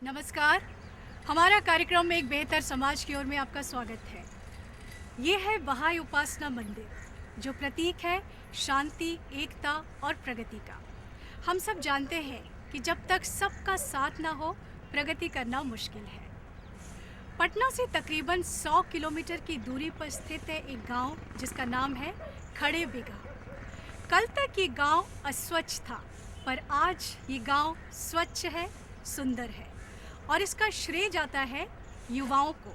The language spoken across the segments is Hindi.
नमस्कार। हमारा कार्यक्रम में एक बेहतर समाज की ओर में आपका स्वागत है। ये है बहाई उपासना मंदिर जो प्रतीक है शांति, एकता और प्रगति का। हम सब जानते हैं कि जब तक सबका साथ ना हो, प्रगति करना मुश्किल है। पटना से तकरीबन 100 किलोमीटर की दूरी पर स्थित है एक गांव जिसका नाम है खड़े बिगा। कल तक ये गांव अस्वच्छ था, पर आज ये गांव स्वच्छ है, सुंदर है और इसका श्रेय जाता है युवाओं को।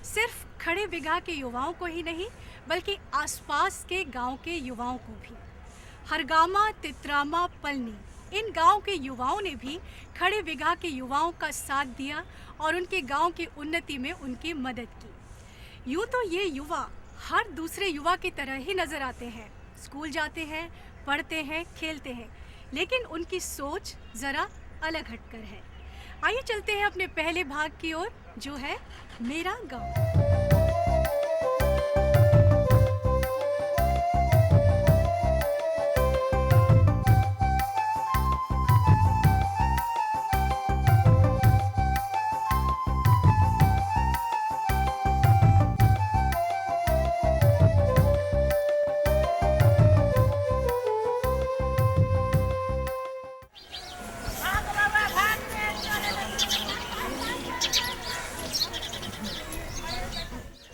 सिर्फ खड़े बिगा के युवाओं को ही नहीं, बल्कि आसपास के गांव के युवाओं को भी। हरगामा, तितरामा, पलनी, इन गांव के युवाओं ने भी खड़े बिगा के युवाओं का साथ दिया और उनके गांव की उन्नति में उनकी मदद की। यूँ तो ये युवा हर दूसरे युवा की तरह ही नज़र आते हैं, स्कूल जाते हैं, पढ़ते हैं, खेलते हैं, लेकिन उनकी सोच ज़रा अलग हटकर है। आइए चलते हैं अपने पहले भाग की ओर, जो है मेरा गांव।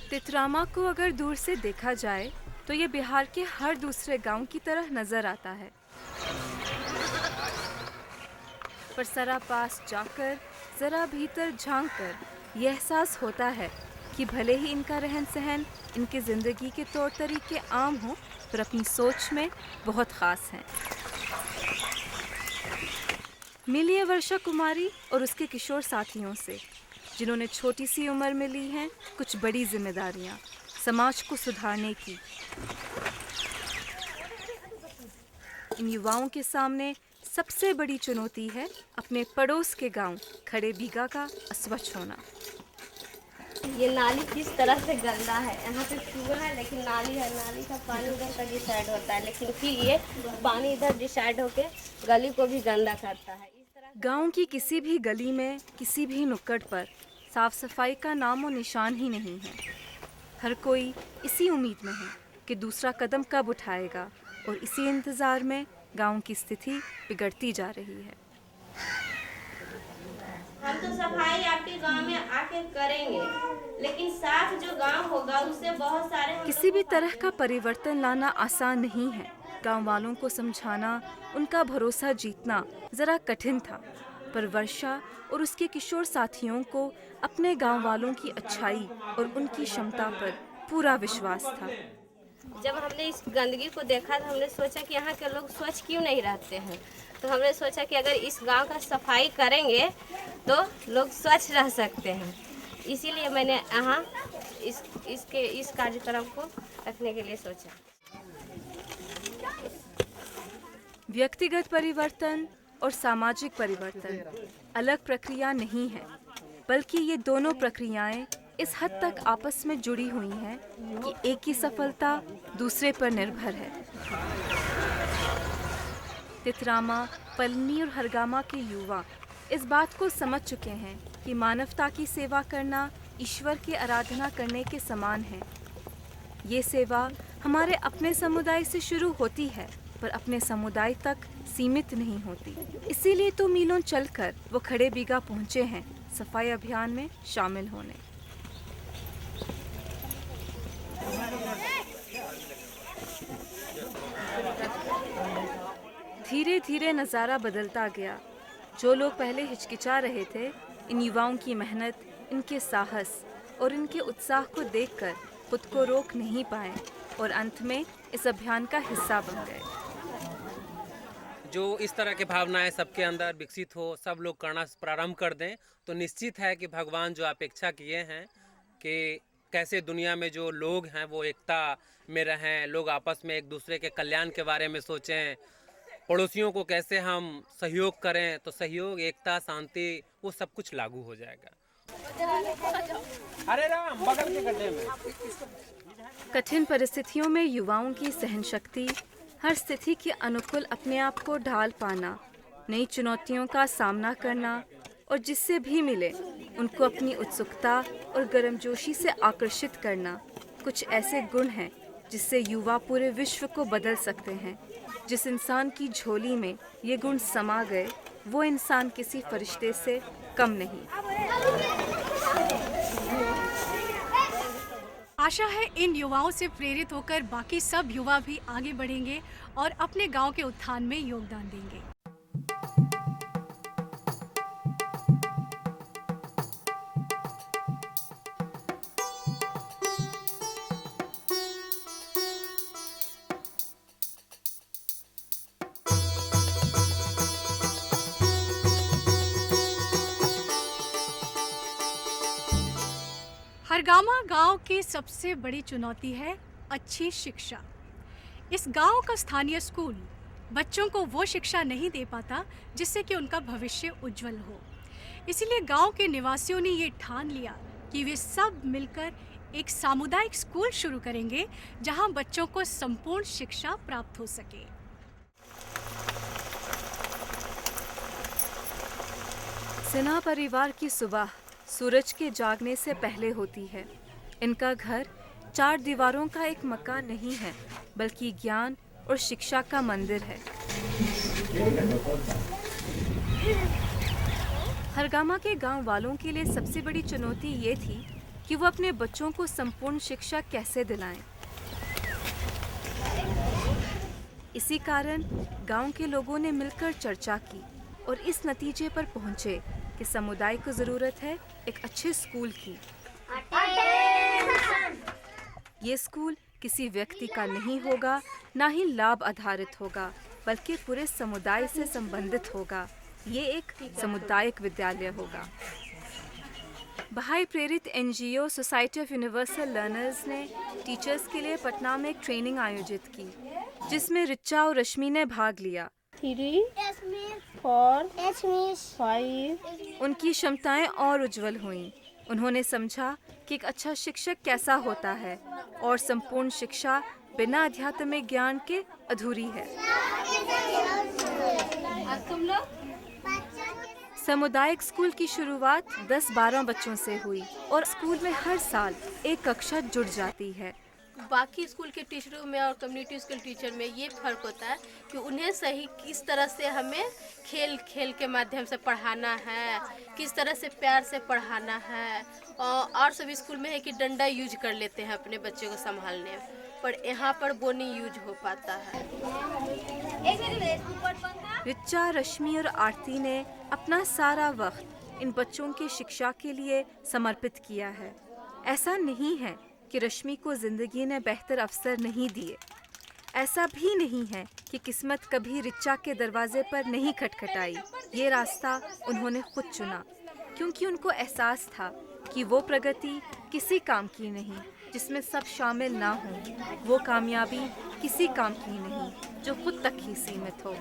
तितरामा को अगर दूर से देखा जाए तो ये बिहार के हर दूसरे गांव की तरह नजर आता है, पर जरा पास जाकर, जरा भीतर झांककर यह एहसास होता है कि भले ही इनका रहन सहन, इनकी जिंदगी के तौर तरीके आम हों, पर अपनी सोच में बहुत खास हैं। मिलिए वर्षा कुमारी और उसके किशोर साथियों से, जिन्होंने छोटी सी उम्र में ली हैं कुछ बड़ी जिम्मेदारियां समाज को सुधारने की। इन युवाओं के सामने सबसे बड़ी चुनौती है अपने पड़ोस के गांव खड़े बीघा का अस्वच्छ होना। ये नाली किस तरह से गंदा है। यहाँ पे कुआं है लेकिन नाली है, नाली का पानी उधर का डिसाइड होता है, लेकिन फिर ये पानी इधर डिसाइड होके गली को भी गंदा करता है। इस तरह गांव की किसी भी गली में, किसी भी नुक्कड़ पर साफ सफाई का नामो निशान ही नहीं है। हर कोई इसी उम्मीद में है कि दूसरा कदम कब उठाएगा, और इसी इंतज़ार में गांव की स्थिति बिगड़ती जा रही है। हम तो सफाई आपके गांव में आके करेंगे, लेकिन साथ जो गांव होगा उससे बहुत सारे किसी भी तरह का परिवर्तन लाना आसान नहीं है। गांव वालों को समझाना, उनका भरोसा जीतना जरा कठिन था, पर वर्षा और उसके किशोर साथियों को अपने गांव वालों की अच्छाई और उनकी क्षमता पर पूरा विश्वास था। जब हमने इस गंदगी को देखा तो हमने सोचा कि यहाँ के लोग स्वच्छ क्यों नहीं रहते हैं। तो हमने सोचा कि अगर इस गांव का सफाई करेंगे तो लोग स्वच्छ रह सकते हैं। इसीलिए मैंने यहाँ इस कार्यक्रम को रखने के लिए सोचा। व्यक्तिगत परिवर्तन और सामाजिक परिवर्तन अलग प्रक्रिया नहीं है, बल्कि ये दोनों प्रक्रियाएं इस हद तक आपस में जुड़ी हुई हैं कि एक की सफलता दूसरे पर निर्भर है। तितरामा, पलनी और हरगामा के युवा इस बात को समझ चुके हैं कि मानवता की सेवा करना ईश्वर की आराधना करने के समान है। ये सेवा हमारे अपने समुदाय से शुरू होती है, पर अपने समुदाय तक सीमित नहीं होती। इसीलिए तो मीलों चलकर वो खड़े बीघा पहुंचे हैं सफाई अभियान में शामिल होने। धीरे धीरे नज़ारा बदलता गया। जो लोग पहले हिचकिचा रहे थे, इन युवाओं की मेहनत, इनके साहस और इनके उत्साह को देखकर खुद को रोक नहीं पाए और अंत में इस अभियान का हिस्सा बन गए। जो इस तरह की भावनाएं सबके अंदर विकसित हो, सब लोग करना प्रारंभ कर दें, तो निश्चित है कि भगवान जो अपेक्षा किए हैं कि कैसे दुनिया में जो लोग हैं वो एकता में रहें, लोग आपस में एक दूसरे के कल्याण के बारे में सोचें, पड़ोसियों को कैसे हम सहयोग करें, तो सहयोग, एकता, शांति वो सब कुछ लागू हो जाएगा। अरे राम, बगल के गड्ढे में। कठिन परिस्थितियों में युवाओं की सहनशक्ति, हर स्थिति के अनुकूल अपने आप को ढाल पाना, नई चुनौतियों का सामना करना, और जिससे भी मिले उनको अपनी उत्सुकता और गर्मजोशी से आकर्षित करना कुछ ऐसे गुण हैं जिससे युवा पूरे विश्व को बदल सकते हैं। जिस इंसान की झोली में ये गुण समा गए वो इंसान किसी फरिश्ते से कम नहीं। आशा है इन युवाओं से प्रेरित होकर बाकी सब युवा भी आगे बढ़ेंगे और अपने गांव के उत्थान में योगदान देंगे। हरगामा गांव की सबसे बड़ी चुनौती है अच्छी शिक्षा। इस गांव का स्थानीय स्कूल बच्चों को वो शिक्षा नहीं दे पाता जिससे कि उनका भविष्य उज्जवल हो। इसलिए गांव के निवासियों ने ये ठान लिया कि वे सब मिलकर एक सामुदायिक स्कूल शुरू करेंगे जहां बच्चों को संपूर्ण शिक्षा प्राप्त हो सके। सिन्हा परिवार की सुबह सूरज के जागने से पहले होती है। इनका घर 4 दीवारों का एक मकान नहीं है बल्कि ज्ञान और शिक्षा का मंदिर है। हरगामा के गांव वालों के लिए सबसे बड़ी चुनौती ये थी कि वो अपने बच्चों को संपूर्ण शिक्षा कैसे दिलाएं। इसी कारण गांव के लोगों ने मिलकर चर्चा की और इस नतीजे पर पहुंचे कि समुदाय को ज़रूरत है एक अच्छे स्कूल की। ये स्कूल किसी व्यक्ति का नहीं होगा, ना ही लाभ आधारित होगा, बल्कि पूरे समुदाय से संबंधित होगा। ये एक सामुदायिक विद्यालय होगा। बहाई प्रेरित NGO society of universal learners ने टीचर्स के लिए पटना में एक ट्रेनिंग आयोजित की जिसमें रिचा और रश्मि ने भाग लिया। 3, 4, 5 उनकी क्षमताएं और उज्जवल हुईं। उन्होंने समझा कि एक अच्छा शिक्षक कैसा होता है और संपूर्ण शिक्षा बिना आध्यात्मिक ज्ञान के अधूरी है। सामुदायिक स्कूल की शुरुआत 10-12 बच्चों से हुई और स्कूल में हर साल एक कक्षा जुड़ जाती है। बाकी स्कूल के टीचरों में और कम्युनिटी स्कूल टीचर में ये फर्क होता है कि उन्हें सही किस तरह से हमें खेल के माध्यम से पढ़ाना है, किस तरह से प्यार से पढ़ाना है। और सभी स्कूल में है कि डंडा यूज कर लेते हैं अपने बच्चे को संभालने, पर यहाँ पर वो नहीं यूज हो पाता है। रिचा, रश्मि और आरती ने अपना सारा वक्त इन बच्चों की शिक्षा के लिए समर्पित किया है। ऐसा नहीं है कि रश्मि को जिंदगी ने बेहतर अवसर नहीं दिए। ऐसा भी नहीं है कि किस्मत कभी रिचा के दरवाजे पर नहीं खटखटाई। ये रास्ता उन्होंने खुद चुना क्योंकि उनको एहसास था कि वो प्रगति किसी काम की नहीं जिसमें सब शामिल ना हों। वो कामयाबी किसी काम की नहीं जो खुद तक ही सीमित हो।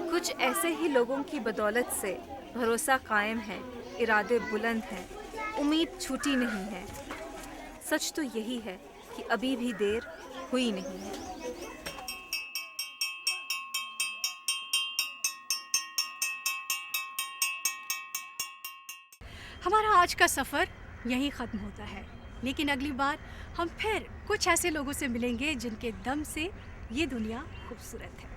कुछ ऐसे ही लोगों की बदौलत से भरोसा कायम है, इरादे बुलंद हैं, उम्मीद छूटी नहीं है। सच तो यही है कि अभी भी देर हुई नहीं है। हमारा आज का सफ़र यहीं ख़त्म होता है, लेकिन अगली बार हम फिर कुछ ऐसे लोगों से मिलेंगे जिनके दम से ये दुनिया खूबसूरत है।